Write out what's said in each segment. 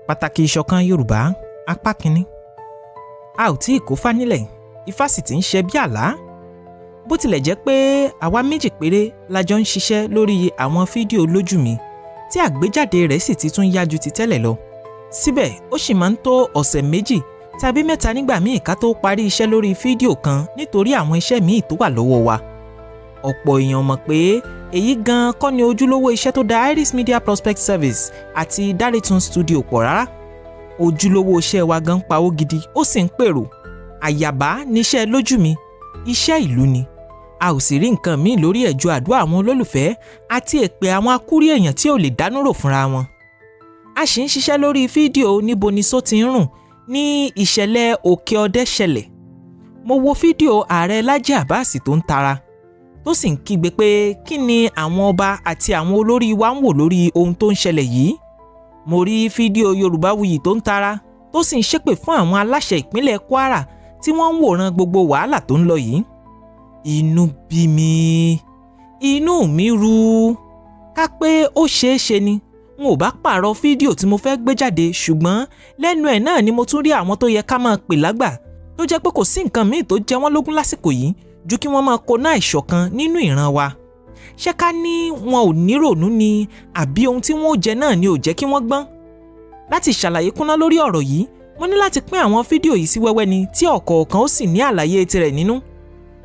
Pataki Ìṣọ̀kan Yorùbá apá kínní. A ò tí ì kó fá nílẹ̀, Ifá sì ti ń ṣe bí àlá. Bó tilẹ̀ jẹ́ pé àwa méjì péré la jọ ń ṣiṣẹ́ lórí àwọn fídíò lójú mi tí àgbéjáde rẹ̀ sì ti tún yá ju ti tẹ́lẹ̀ lọ. Síbẹ̀ ó sì máa ń tó ọ̀sẹ̀ méjì tàbí mẹ́ta nígbà míì ká tó parí iṣẹ́ lórí fídíò kan nítorí àwọn iṣẹ́ míì tó wà lọ́wọ́ wa. Ọ̀pọ̀ èèyàn mọ̀ pé èyí gan-an kọ́ ni ojúlówó iṣẹ́ tó da Iris Media Prospect Service àti Daritun Studio pọ̀ rárá. Ojúlówó iṣẹ́ wa gan pawó gidi ó sì ń pèrò. Àyàbá níṣẹ́ lójú mi, iṣẹ́ ìlú ni. A ò sì rí nǹkan míì lórí ẹ̀jọ́ àdúrà àwọn olólùfẹ́ àti èpè àwọn akúrí èèyàn tí ò lè dánú rò fúnra wọn. A sì ń ṣiṣẹ́ lórí fídíò níbo ni só ti ń rùn ní ìṣẹ̀lẹ̀ òkè ọdẹ ṣẹlẹ̀. Mo wo fídíò ààrẹ Lájí Àbáàsì tó ń tara tó sì ń kígbe pé kí ni àwọn ọba àti àwọn olórí wa ń wò lórí ohun tó ń ṣẹlẹ̀ yìí. Mo rí fídíò Yorùbáwuyì tó ń tara tó sì ń ṣépè fún àwọn aláṣẹ ìpínlẹ̀ Kwara tí wọ́n ń wòran gbogbo wàhálà tó ń lọ yìí. Inú bí mi, inú mi ru. Ká pé ó ṣeé ṣe ni n ò bá pààrọ̀ fídíò tí mo fẹ́ gbé jáde, ṣùgbọ́n lẹ́nu ẹ̀ náà ni mo tún rí àwọn tó yẹ ká máa pè lágbà tó jẹ́ pé kò sí nǹkan míì tó jẹ wọ́n lógún lásìkò yìí ju kí wọ́n máa koná ìṣọ̀kan nínú ìran wa. Ṣé ká ní wọn ò níròònú ni àbí ohun tí wọ́n ó jẹ náà ni ò jẹ́ kí wọ́n gbọ́n? Láti ṣàlàyé kúnná lórí ọ̀rọ̀ yìí, mo ní láti pín àwọn fídíò yìí sí wẹ́wẹ́ ni tí ọ̀kọ̀ọ̀kan ó sì ní àlàyé tirẹ̀ nínú.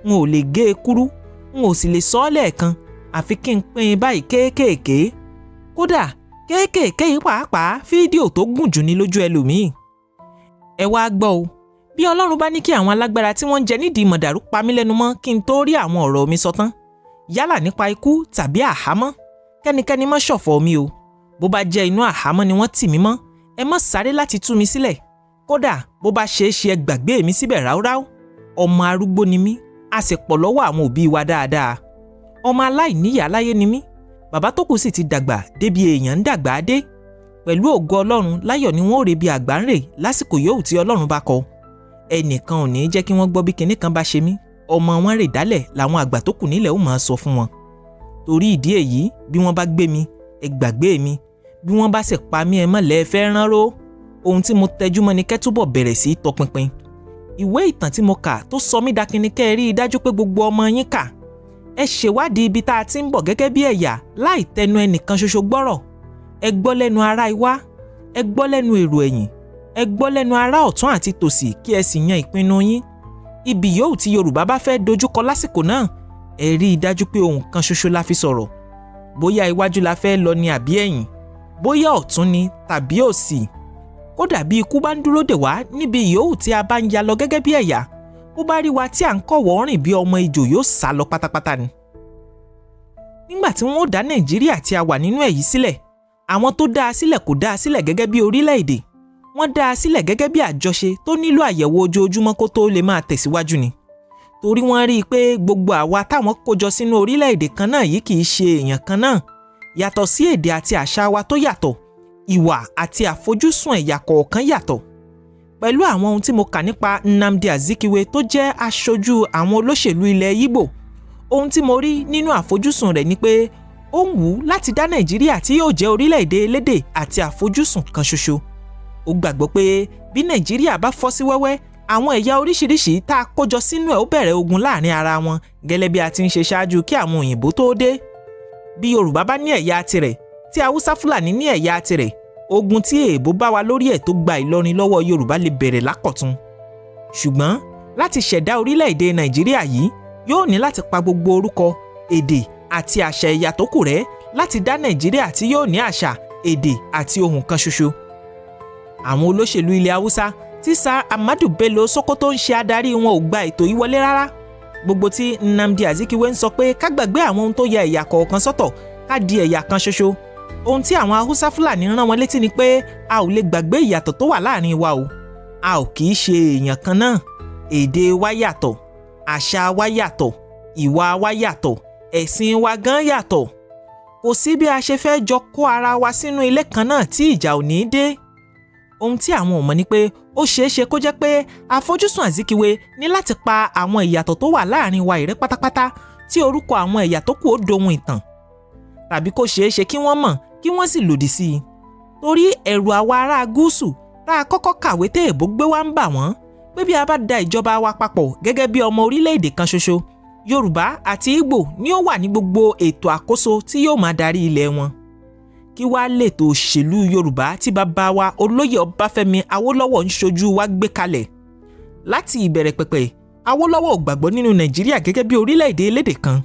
N ò lè gé e kúrú, n ò sì lè sọ ọ́ lẹ́ẹ̀kan, àfi kí n pín in báyìí kéékèèké. Kódà kéékèèké yìí pàápàá fídíò tó gùn jù ní lójú ẹlòmíì. Ẹ wá gbọ́ o, bí Ọlọ́run bá ní kí àwọn alágbára tí wọ́n ń jẹ nídìí mọ̀dàrú pa mí lẹ́nu mọ́ kí n tó rí àwọn ọ̀rọ̀ mi sọ tán, yálà nípa ikú tàbí àhámọ́, kẹ́nikẹ́ni má ṣọ̀fọ̀ mi o. Bó bá jẹ́ inú àhámọ́ ni wọ́n tì mí mọ́, ẹ má sáré láti tú mi sílẹ̀. Kódà bó bá ṣeé ṣe ẹ gbàgbé mi síbẹ̀ ráúráú. Ọmọ arúgbó ni mí, a sì pọ̀ lọ́wọ́ àwọn òbí wa dáadáa. Ọmọ aláìníyàá láyé ni mí, bàbá tó kù sì ti dàgbà débi èèyàn ń dàgbà dé. Pẹ̀lú ògo Ọlọ́run láyọ̀ ni wọ́n ó rebi àgbà ń rè lásìkò yòówù tí Ọlọ́run bá kọ. Ẹnìkan ò ní jẹ́ kí wọ́n gbọ́ bí kinní kan bá ṣe mí, ọmọ wọn rè dálẹ̀ làwọn àgbà tó kù nílẹ̀ ó máa sọ fún wọn. Torí ìdí èyí, bí wọ́n bá gbé mi, ẹ gbàgbé mi, bí wọ́n bá sì pa mí ẹ mọ̀ lẹ́ fẹ́ rán ró. Ohun tí mo tẹjú mọ́ ni kẹ́ túbọ̀ bẹ̀rẹ̀ sí í tọpinpin. Ìwé ìtàn tí mo kà tó sọ mí dakin ni kẹ́ ẹ rí i dájú pé gbogbo ọmọ yín kà. Ẹ ṣèwádìí ibi tá a ti ń bọ̀ gẹ́gẹ́ bí ẹ̀yà láì tẹnu ẹnìkan ṣoṣo gbọ́rọ̀. Ẹ gbọ́ lẹ́nu ará iwá, ẹ gbọ́ lẹ́nu èrò ẹ̀yìn, ẹ gbọ́ lẹ́nu ará ọ̀tún àti tòsì kí ẹ sì yan ìpinnu yín. Ibi yòówù tí Yorùbá bá fẹ́ dojúkọ lásìkò náà, ẹ rí i dájú pé ohun kan ṣoṣo la fi sọ̀rọ̀. Bóyá iwájú la fẹ́ lọ ni àbí ẹ̀yìn, bóyá ọ̀tún ni tàbí òsì. Kódà bí ikú bá ń dúró dè wá níbi yòówù tí a bá ń ya lọ gẹ́gẹ́ bí ẹ̀yà, bó bá rí wa tí à ń kọ̀wọ́ rìn bí ọmọ ejò yóò sá lọ pátápátá ni. Nígbà tí wọ́n ó dá Nàìjíríà tí a wà nínú ẹ̀ yìí sílẹ̀, àwọn tó dá a sílẹ̀ kò dá a sílẹ̀ gẹ́gẹ́ bí orílẹ̀-èdè. Wọ́n dá a sílẹ̀ gẹ́gẹ́ bí àjọṣe tó nílò àyẹ̀wò ojoojúmọ́ kó tó lè máa tẹ̀síwájú ni. Torí wọ́n rí i pé gbogbo àwa táwọn kójọ sínú orílẹ̀-èdè kan náà yìí kì í ṣe èèyàn kan náà. Yàtọ̀ sí èdè àti àṣà wa tó yàtọ̀, ìwà àti àfojúsùn ẹ̀yà kọ̀ọ̀kan yàtọ̀. Pẹ̀lú àwọn ohun tí mo kà nípa Nnamdi Azikiwe tó jẹ́ aṣojú àwọn olóṣèlú ilẹ̀ Ìgbò, ohun tí mo rí nínú àfojúsùn rẹ̀ ni pé ó ń wù láti dá Nàìjíríà tí yóò jẹ́ orílẹ̀-èdè elédè àti àfojúsùn kan ṣoṣo. Ó gbàgbọ́ pé bí Nàìjíríà bá fọ́ sí wẹ́wẹ́, àwọn ẹ̀yà oríṣiríṣi tá a kójọ sínú ẹ̀ ó bẹ̀rẹ̀ ogun láàrin ara wọn gẹ́lẹ́ bí a ti ń ṣe ṣáájú kí àwọn òyìnbó tó dé. Bí Yorùbá bá ní ẹ̀yà tirẹ̀, tí Haúsá Fúlàní ní ẹ̀yà tirẹ̀, ogun tí èèbó bá wa lórí ẹ̀ tó gba Ìlọrin lọ́wọ́ Yorùbá lè bẹ̀rẹ̀ lákọ̀tun. Ṣùgbọ́n láti ṣẹ̀dá orílẹ̀-èdè Nàìjíríà yìí yóò ní láti pa gbogbo orúkọ, èdè àti àṣà ẹ̀yà tó kù rẹ́ láti dá Nàìjíríà tí yóò ní àṣà, èdè àti ohùn kan ṣoṣo. Àwọn olóṣèlú ilẹ̀ Haúsá tí Sir Ahmadu Bello Sokoto ń ṣe adarí wọn ò gba ètò yìí wọlé rárá. Gbogbo tí Nnamdi Azikiwe ń sọ pé ká gbàgbé àwọn ohun tó yẹ ẹ̀yà kọ̀ọ̀kan sọ́tọ̀ ká di ẹ̀yà kan ṣoṣo. Ohun tí àwọn Haúsá Fúlàní rán wọn létí ni pé a ò lè gbàgbé ìyàtọ̀ tó wà láàrin wa o. A ò kì í ṣe èèyàn kan náà. Èdè wa yàtọ̀, àṣà wa yàtọ̀, ìwà wa yàtọ̀, ẹ̀sìn wa gan yàtọ̀. Kò sí bí a ṣe fẹ́ jọ kó ara wa sínú ilé kan náà tí ìjà ò ní dé. Ohun tí àwọn ò mọ̀ ni pé ó ṣeé ṣe kó jẹ́ pé àfojúsùn Azikiwe ní láti pa àwọn ìyàtọ̀ tó wà láàrin wa ìrẹ́ pátápátá tí orúkọ àwọn ẹ̀yà tó kù ó dohun ìtàn. Tàbí kó ṣeé ṣe kí wọ́n mọ̀ kí wọ́n sì lòdì sí i. torí ẹ̀rù àwa ará gúúsù tá a kọ́kọ́ kàwé tẹ́ èbó gbé wá ń bà wọ́n pé bí a bá da ìjọba wa papọ̀ gẹ́gẹ́ bí ọmọ orílẹ̀-èdè kan ṣoṣo, Yorùbá àti Ìgbò ni ó wà ní gbogbo ètò àkóso tí yóò máa darí ilẹ̀ wọn. Kí wá lètò òṣèlú Yorùbá tí bàbá wa Olóyè Ọbáfẹ́mi Awólọ́wọ̀ ń ṣojú wa gbé kalẹ̀. Láti ìbẹ̀rẹ̀ pẹ̀pẹ̀, Awólọ́wọ̀ ò gbàgbọ́ nínú Nàìjíríà gẹ́gẹ́ bí orílẹ̀-èdè elédè kan.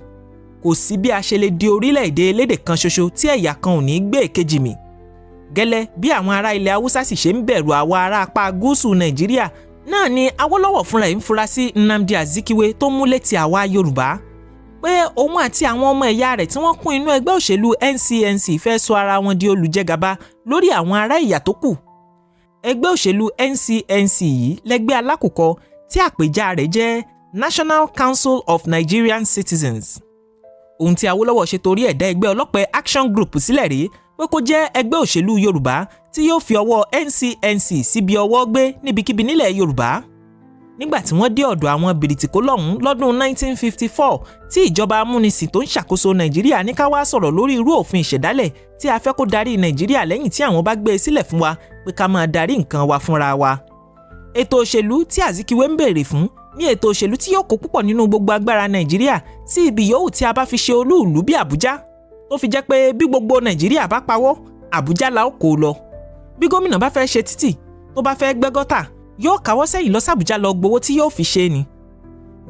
Kò sí bí a ṣe lè di orílẹ̀-èdè elédè kan ṣoṣo tí ẹ̀yà kan ò ní gbé èkejì mì. Gẹ́lẹ́ bí àwọn ará ilẹ̀ Haúsá sì ṣe ń bẹ̀rù àwa ará apá gúúsù Nàìjíríà, náà ni Awólọ́wọ̀ fúnra ẹ̀ ń fura sí Nnamdi Azikiwe tó mú létí àwa Yorùbá pé òun àti àwọn ọmọ ẹ̀yà rẹ̀ tí wọ́n kún inú ẹgbẹ́ òṣèlú NCNC fẹ́ sọ ara wọn di olùjẹgàba lórí àwọn ará ìyà tó kù. Ẹgbẹ́ òṣèlú NCNC yìí lẹ́gbẹ́ alákùkọ tí àpèjá rẹ̀ jẹ́ National Council of Nigerian Citizens. Ohun tí Awólọ́wọ̀ ṣe torí ẹ̀dá ẹgbẹ́ ọlọ́pẹ Action Group sílẹ̀ rí pé kó jẹ́ ẹgbẹ́ òṣèlú Yorùbá tí yóò fi ọwọ́ NCNC síbi ọwọ́ gbé níbikíbi nílẹ̀ Yorùbá. Nígbà tí wọ́n dé ọ̀dọ̀ àwọn bìrìtìkó lọ́hùn lọ́dún 1954 tí ìjọba amúnisìn tó ń ṣàkóso Nàìjíríà ní ká wá sọ̀rọ̀ lórí irú òfin ìṣẹ̀dálẹ̀ tí a fẹ́ kó darí Nàìjíríà lẹ́yìn tí àwọn bá gbé e sílẹ̀ fún wa pé ká máa darí nǹkan wa fúnra wa. Ètò òṣèlú tí Azikiwe ń béèrè fún ní ètò òṣèlú tí yóò kó púpọ̀ nínú gbogbo agbára Nàìjíríà sí ibi yòówù tí a bá fi ṣe olú-ìlú bí Àbújá, tó fi jẹ́ pé bí gbogbo Nàìjíríà bá pawọ́, Àbújá la ó kó lọ. Bí gómìnà bá fẹ́ ṣe títì, tó bá fẹ́ gbẹ́ gọ́tà, yóò káwọ́ sẹ́yìn lọ sàbújá lọ gbowó tí yóò fi ṣe ni.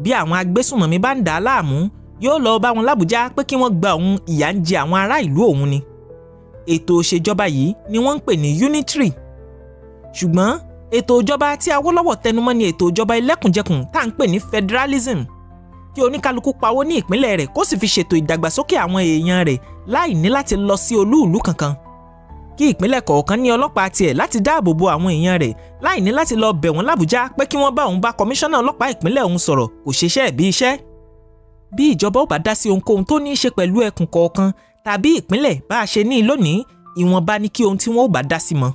Bí àwọn agbésùnmọ̀mí bá ń dà á láàmú, yóò lọ bá wọn l'Àbújá pé kí wọ́n gba òun ìyà ń jẹ àwọn ará ìlú òun ni. Ètò òṣèjọba yìí ni wọ́n ń pè ní unitary. Ṣùgbọ́n ètò ìjọba tí Awólọ́wọ̀ tẹnumọ́ ni ètò ìjọba ẹlẹ́kùnjẹkùn tá à ń pè ní federalism. Kí oníkálukú pawó ní ìpínlẹ̀ rẹ̀ kó sì fi ṣètò ìdàgbàsókè àwọn èèyàn rẹ̀ láì ní láti lọ sí olú-ìlú kankan. Kí ìpínlẹ̀ kọ̀ọ̀kan ní ọlọ́pàá tiẹ̀ láti dáàbò bo àwọn èèyàn rẹ̀ láì ní láti lọ bẹ̀ wọ́n l'Àbújá pé kí wọ́n bá òun bá kọmíṣánná ọlọ́pàá ìpínlẹ̀ òun sọ̀rọ̀ kò ṣeṣẹ́ bí iṣẹ́. Bí ìjọba ò bá dá sí ohunkóhun tó ní í ṣe pẹ̀lú ẹkùn kọ̀ọ̀kan tàbí ìpínlẹ̀ bá a ṣe ní lónìí, ìwọ̀nba ní kí ohun tí wọ́n ò bá dá sí mọ́.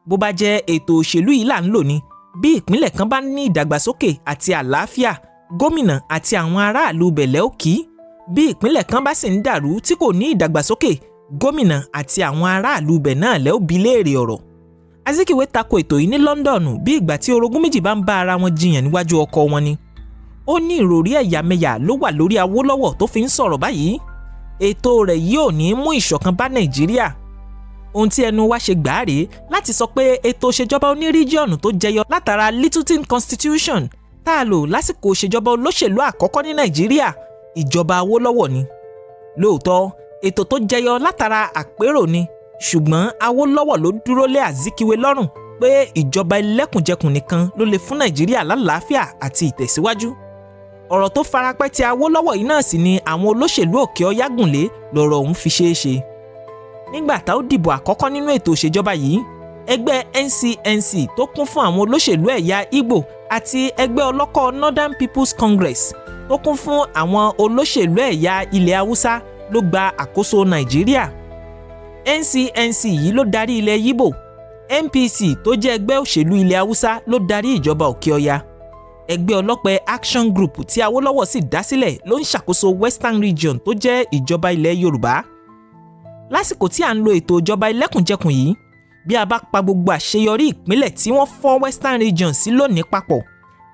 Bó bá jẹ́ ètò òṣèlú yìí là ń lò ní, bí ìpínlẹ̀ kan bá ní ìdàgbàsókè àti àlàáfíà, gómìnà àti àwọn aráàlú bẹ̀lẹ́ òkì. Bí ìpínlẹ̀ kan bá sì ń dàrú tí kò ní ìdàgbàsókè, gómìnà àti àwọn aráàlú bẹ̀ náà lẹ́ ó bi léèrè ọ̀rọ̀. Azikiwe tako ètò yìí ní London bí ìgbà tí orogún méjì bá ń bá ara wọn jiyàn níwájú ọkọ wọn ni. Ó ní ìròrí ẹ̀yàmẹ̀yà ló wà lórí Awólọ́wọ̀ tó fi ń sọ̀rọ̀ báyìí. Ètò rẹ̀ yìí ò ní mú ìṣọ̀kan bá Nàìjíríà. Ohun tí ẹnu wa ṣe gbà á rèé láti sọ pé ètò òṣèjọba oníríjíọ̀nù tó jẹyọ látara Littleton Constitution tá a lò lásìkò òṣèjọba olóṣèlú àkọ́kọ́ ní Nàìjíríà, ìjọba Awólọ́wọ̀ ni. Lóòótọ́, ètò tó jẹyọ látara àpérò ni, ṣùgbọ́n Awólọ́wọ̀ ló dúró lé Azikiwe lọ́rùn pé ìjọba ẹlẹ́kùnjẹkùn nìkan ló lè fún Nàìjíríà lálàáfíà àti ìtẹ̀síwájú. Ọ̀rọ̀ tó farapẹ́ ti Awólọ́wọ̀ yìí náà sì ni àwọn olóṣèlú òkè ọ̀yá gùnlé lọ́rọ̀ òun fi ṣeé ṣe. Nígbà tá ó dìbò àkọ́kọ́ nínú ètò òṣèjọba yìí, ẹgbẹ́ NCNC tó kún fún àwọn olóṣèlú ẹ̀yà Ìgbò àti ẹgbẹ́ ọlọ́kọ̀ Northern People's Congress tó kún fún àwọn olóṣèlú ẹ̀yà ilẹ̀ Haúsá ló gba àkóso Nàìjíríà. NCNC yìí ló darí ilẹ̀ Yíbò, NPC tó jẹ́ ẹgbẹ́ òṣèlú ilẹ̀ Haúsá ló darí ìjọba òkè ọya. Ẹgbẹ́ ọlọ́pẹ Action Group tí Awólọ́wọ̀ sì dá sílẹ̀ ló ń ṣàkóso Western Region tó jẹ́ ìjọba ilẹ̀ Yorùbá. Lásìkò tí à ń lo ètò ìjọba ẹlẹ́kùnjẹkùn yìí, bí a bá pa gbogbo àṣeyọrí ìpínlẹ̀ tí wọ́n fọ́ Western Region sí lónìí papọ̀,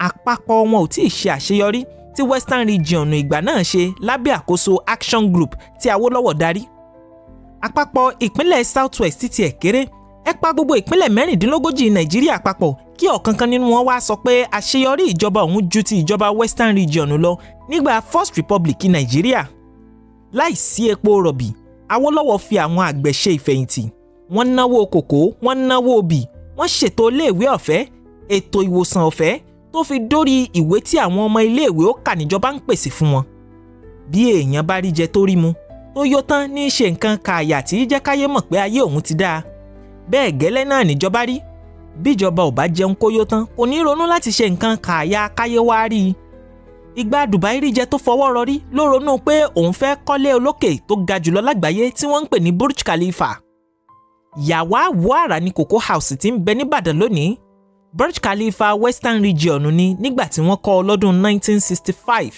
àpapọ̀ wọn ò tí ì ṣe àṣeyọrí tí Western Region ìgbà náà ṣe lábẹ́ àkóso Action Group tí Awólọ́wọ̀ darí. Àpapọ̀ ìpínlẹ̀ South West ti ẹ̀ kéré, ẹ pa gbogbo ìpínlẹ̀ 36 Nàìjíríà papọ̀ kí ọ̀kankan nínú wọn wá sọ pé àṣeyọrí ìjọba òun ju ti ìjọba Western Region lọ nígbà First Republic Nàìjíríà. Láìsí epo rọ̀bì, Awólọ́wọ̀ fi àwọn àgbẹ̀ ṣe ìfẹ̀yìntì. Wọ́n náwó kòkó, wọ́n náwó obì, wọ́n ṣètò iléèwé ọ̀fẹ́, ètò ìwòsàn ọ̀fẹ́ tó fi dórí ìwé tí àwọn ọmọ iléèwé ó kà níjọba ń pèsè fún wọn. Bí èèyàn bá rí jẹ tó rí mu, tó yó tán ní í ṣe nǹkan kààyà tí jẹ́ káyé mọ̀ pé ayé òun ti dáa. Bẹ́ẹ̀ gẹ́lẹ́ náà níjọba rí. Bíjọba ò bá jẹun kó yó tán, kò ní ronú láti ṣe nǹkan kààyà káyé wá rí i. Ìgbà Dubai rí jẹ tó fọwọ́ rọrí ló ronú pé òun fẹ́ kọ́lé olókè tó ga jùlọ lágbàáyé tí wọ́n ń pè ní Burj Khalifa. Yàwá Wàrà ní Cocoa House tí ń bẹ níbàdàn lónìí. Burj Khalifa Western Region ni nígbà tí wọ́n kọ́ lọ́dún 1965.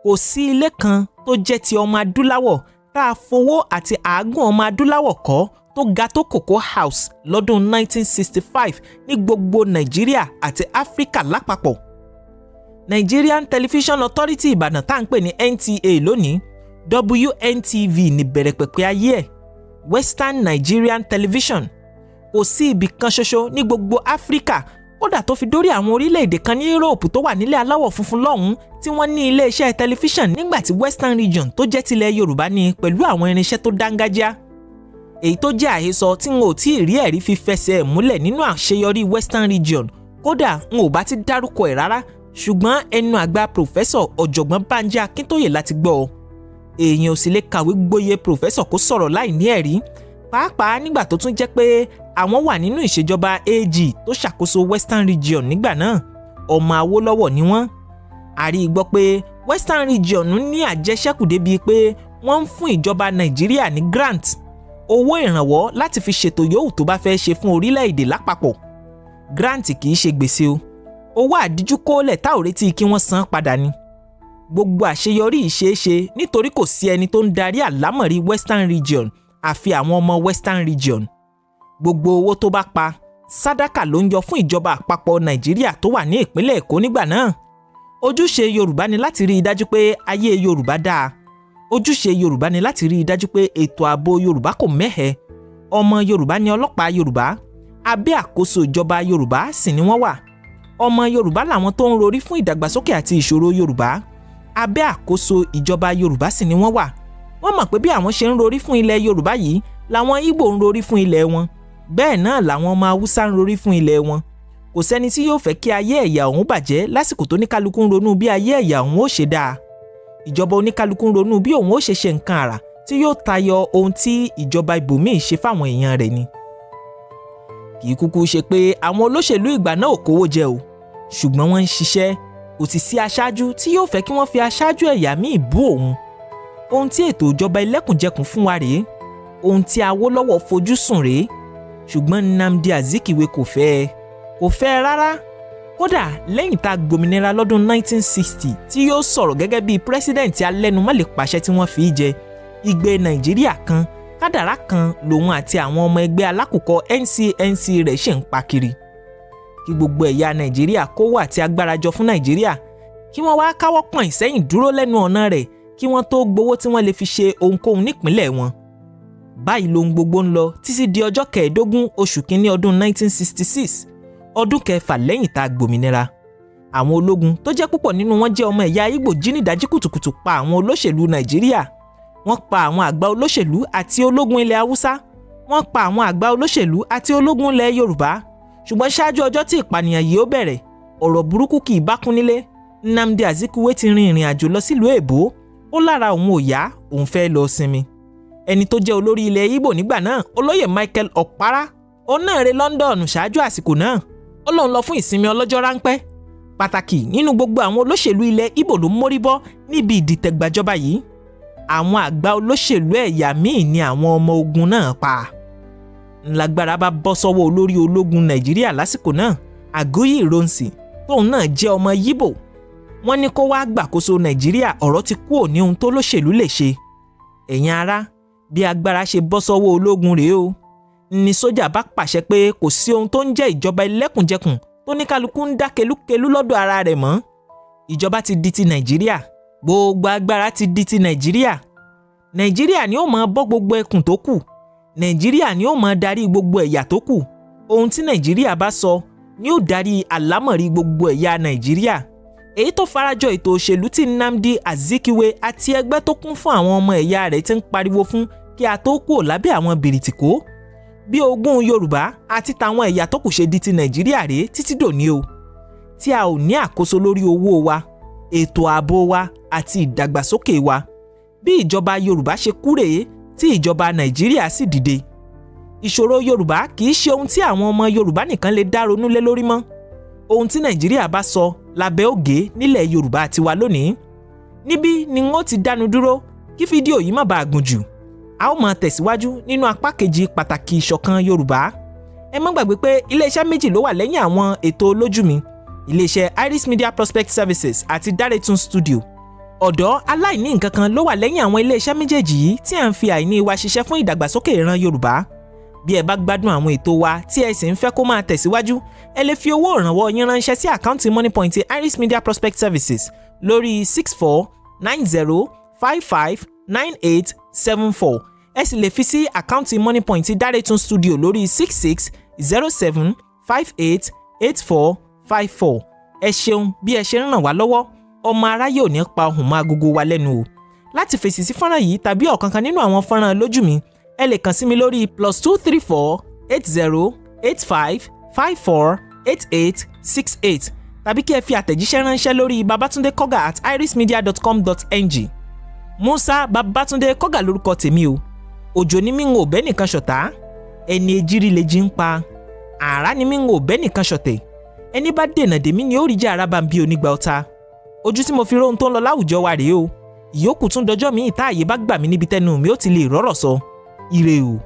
Kò sí ilé kan tó jẹ́ ti ọmọ adúláwọ̀ tá a fowó àti àágùn ọmọ adúláwọ̀ kọ́ tó ga tó Cocoa House lọ́dún 1965 ní gbogbo Nàìjíríà àti Áfíríkà lápapọ̀. Nigerian Television Authority Ìbàdàn tá à ń pè ní NTA lónìí, WNTV ní bẹ̀rẹ̀ pẹ̀pẹ̀ ayé ẹ̀, Western Nigerian Television. Kò sí ibì kan ṣoṣo ní gbogbo Áfíríkà, kódà tó fi dórí àwọn orílẹ̀-èdè kan ní Europe tó wà nílẹ̀ aláwọ̀ funfun lọ́hùn-ún tí wọ́n ní ilé-iṣẹ́ tẹlifíṣàn nígbà tí Western Region tó jẹ́ tilẹ̀ Yorùbá ní pẹ̀lú àwọn irinṣẹ́ tó dángájá. Èyí tó jẹ́ àhesọ tí n ò tí ì rí ẹ̀rí fi fẹsẹ̀ múlẹ̀ nínú àṣeyọrí Western Region, kódà n ò bá ti dárúkọ ẹ̀ rárá, ṣùgbọ́n ẹnu àgbà Professor Ọ̀jọ̀gbọ́n Bánjí Akíntóyè láti gbọ́ ọ. Èèyàn ò sì lè kàwé gboyè Professor kó sọ̀rọ̀ láì ní ẹ̀rí, pàápàá nígbà tó tún jẹ́ pé àwọn wà nínú ìṣèjọba AG tó ṣàkóso Western Region nígbà náà. Ọmọ Awólọ́wọ̀ ni wọ́n. A rí gbọ́ pé Western Region ní àjẹṣẹ́kù débi pé wọ́n ń fún ìjọba Nàìjíríà ní grant, owó ìrànwọ́ láti fi ṣètò yòówù tó bá fẹ́ ṣe fún orílẹ̀-èdè lápapọ̀. Grant kì í ṣe gbèsè o, owó àdíjú kólẹ̀ tá ò retí kí wọ́n san padà ni. Gbogbo àṣeyọrí ìṣeéṣe nítorí kò sí ẹni tó ń darí àlámọ̀rí Western Region àfi àwọn ọmọ Western Region. Gbogbo owó tó bá pa, sàdákà ló ń yọ fún ìjọba àpapọ̀ Nàìjíríà tó wà ní ìpínlẹ̀ Èkó nígbà náà. Ojúṣe Yorùbá ni láti rí i dájú pé ayé Yorùbá dáa. Ojúṣe Yorùbá ni láti rí i dájú pé ètò ààbò Yorùbá kò mẹ́hẹ. Ọmọ Yorùbá ni ọlọ́pàá Yorùbá, abẹ́ àkóso ìjọba Yorùbá sì ni wọ́n wà. Ọmọ Yorùbá làwọn tó ń rorí fún ìdàgbàsókè àti ìṣòro Yorùbá, abẹ́ àkóso ìjọba Yorùbá sì ni wọ́n wà. Wọ́n mọ̀ pé bí àwọn ṣe ń rorí fún ilẹ̀ Yorùbá yìí làwọn Ìgbò ń rorí fún ilẹ̀ wọn, bẹ́ẹ̀ náà làwọn ọmọ Haúsá ń rorí fún ilẹ̀ wọn. Kò sẹ́ni tí yóò fẹ́ kí ayé ẹ̀yà òun bàjẹ́ lásìkò tó oníkálukú ń ronú bí ayé ẹ̀yà òun ó ṣe dáa. Ìjọba oníkálukú ń ronú bí òun ó ṣe nǹkan àrà tí yóò tayọ ohun tí ìjọba ibòmíì ṣe fáwọn èèyàn rẹ̀ ni. Kì í kúkú ṣe pé àwọn olóṣèlú ìgbà náà ò kówó jẹ o, ṣùgbọ́n wọ́n ń ṣiṣẹ́. Kò sì sí aṣáájú tí yóò fẹ́ kí wọ́n fi aṣáájú ẹ̀yà míì bú òun. Ohun tí ètò ìjọba ẹlẹ́kùnjẹkùn fún wa rèé, ohun tí Awólọ́wọ̀ fojú sùn rèé, ṣùgbọ́n Nnamdi Azikiwe kò fẹ́ rárá. Kódà lẹ́yìn tá a gbòmìnira lọ́dún 1960 tí yóò sọ̀rọ̀ gẹ́gẹ́ bí pírẹ́sídẹ̀ǹtì alẹ́numọ́lẹ̀ pàṣẹ tí wọ́n fi jẹ, igbe Nàìjíríà kan, kádàrá kan lòun àti àwọn ọmọ ẹgbẹ́ alákùkọ NCNC rẹ̀ ṣe ń pa kiri. Kí gbogbo ẹ̀yà Nàìjíríà kówó àti agbára jọ fún Nàìjíríà, kí wọ́n wá káwọ́ pọ̀nyìn sẹ́yìn dúró lẹ́nu ọ̀nà rẹ̀ kí wọ́n tó gbowó tí wọ́n lè fi ṣe ohunkóhun nípínlẹ̀ wọn. Báyìí lohun gbogbo ń lọ títí di ọjọ́ 15 oṣù kínní ọdún 1966, ọdún kẹfà lẹ́yìn tá a gbòmìnira. Àwọn ológun tó jẹ́ púpọ̀ nínú wọn jẹ́ ọmọ ẹ̀yà Ìgbò jí nídàájí kùtùkùtù pa àwọn olóṣèlú Nàìjíríà. Wọ́n pa àwọn àgbà olóṣèlú àti ológun ilẹ̀ Haúsá. Wọ́n pa àwọn àgbà olóṣèlú àti ológun ilẹ̀ Yorùbá. Ṣùgbọ́n ṣáájú ọjọ́ tí ìpànìyàn yìí ó bẹ̀rẹ̀, ọ̀rọ̀ burúkú kì í bá kún nílé. Nnamdi Azikiwe ti rin ìrìn àjò lọ sílùú Èbó. Ó lára òun ò yá, òun fẹ́ lọ sinmi. Ẹni tó jẹ́ olórí ilẹ̀ Ìgbò nígbà náà, olóyè Michael Okpara, ó náà re London ṣáájú àsìkò náà. Ó lóun lọ fún ìsinmi ọlọ́jọ́ ráńpẹ́. Pataki nínú gbogbo àwọn olóṣèlú ilẹ̀ Ìgbò ló mórí bọ́ níbi ìdìtẹ̀gbàjọba yìí. Àwọn àgbà olóṣèlú ẹ̀yà míì ni àwọn ọmọ ogun náà pa. Lágbára bá bọ́ sọ́wọ́ olórí ológun Nàìjíríà lásìkò náà, Aguiyi Ironsi, tóun náà jẹ́ ọmọ Yíbò. Wọ́n ní kó wá gbàkóso Nàìjíríà, ọ̀rọ̀ ti kúrò ní ohun tó lóṣèlú lè ṣe. Ẹ̀yin ará, bí agbára ṣe bọ́ sọ́wọ́ ológun rèé o. Ní sójà bá pàṣẹ pé kò sí ohun tó ń jẹ́ ìjọba ẹlẹ́kùnjẹkùn tó ní kálukú ń dá kelúkelú lọ́dọ̀ ara rẹ̀ mọ́. Ìjọba ti di ti Nàìjíríà, gbogbo agbára ti di ti Nàìjíríà. Nàìjíríà ni ó máa bọ́ gbogbo ẹkùn tó kù. Nàìjíríà ni ó máa darí gbogbo ẹ̀yà tó kù. Ohun tí Nàìjíríà bá sọ ni ó darí àlámọ̀rí gbogbo ẹ̀yà Nàìjíríà. Èyí tó farajọ ètò òṣèlú tí Nnamdi Azikiwe àti ẹgbẹ́ tó kún fún àwọn ọmọ ẹ̀yà rẹ̀ ti ń pariwo fún kí a tó kúrò lábẹ́ àwọn bìrìtìkó. Bí ogún Yorùbá àti tàwọn ẹ̀yà tó kù ṣe di ti Nàìjíríà rèé títí dòní o. Tí a ò ní àkóso lórí owó wa, ètò ààbò wa àti ìdàgbàsókè wa. Bí ìjọba Yorùbá ṣe kú rèé tí ìjọba Nàìjíríà sì dìde. Ìṣòro Yorùbá kì í ṣe ohun tí àwọn ọmọ Yorùbá nìkan lè dá ronú lé lórí mọ́. Ohun tí Nàìjíríà bá sọ lábẹ́ ògé nílẹ̀ Yorùbá tiwa lónìí. Níbí ni wọ́n ti dánu dúró kí fídíò yìí má bàa gùn jù. A ó máa tẹ̀síwájú nínú apá kejì pàtàkì ìṣọ̀kan Yorùbá. Ẹ má gbàgbé pé iléeṣẹ́ méjì ló wà lẹ́yìn àwọn ètò olójú mi. Iléeṣẹ́ Iris Media Prospect Services àti Daretun Studio. Ọ̀dọ́ aláìní nǹkan kan ló wà lẹ́yìn àwọn iléeṣẹ́ méjèèjì yìí tí à ń fi àìní wa ṣiṣẹ́ fún ìdàgbàsókè ìran Yorùbá. bí ẹ bá gbádùn àwọn ètò wa tí ẹ sì ń fẹ́ kó máa tẹ̀síwájú ẹ lè fi owó ìrànwọ́ yín ránṣẹ́ sí àkáǹtì Moneypoint Iris Media Prospect Services lórí 6490559874 ẹ sì lè fi sí àkáǹtì Moneypoint Daretun Studio lórí 6607588454 ẹ ṣeun bí ẹ ṣe ń ràn wá lọ́wọ́ ọmọ aráyé ò ní pa ohùn mọ́ agogo wa lẹ́nu o. Láti fèsì sí fọ́nrán yìí tàbí ọ̀kankan nínú àwọn fọ́nrán lójú mi ẹ lè kàn sí mi lórí +2348085548868 tàbí kí ẹ fi àtẹ̀jíṣẹ́ ránṣẹ́ lórí babatundekoga@irismedia.com.ng. Musa Babatunde Koga lórúkọ tèmi o. Òjò ni mí ń ò bẹ́ nìkan ṣọ̀tá ẹni ejírí lè jí ń pa àrá ni mí ń ò bẹ́ nìkan ṣọ̀tẹ̀ ẹni bá dènà dèmí ni ó rí jẹ́ àràbà ń bí onígbà ọ̀tá. Ojú tí mo fi róhun tó ń lọ láwùjọ wa rèé o. Ìyókù tún dọjọ́ mi ìta àyè bá gbà mí níbi tẹ́nu mi ó ti lè rọ́rọ̀ sọ. Ire o.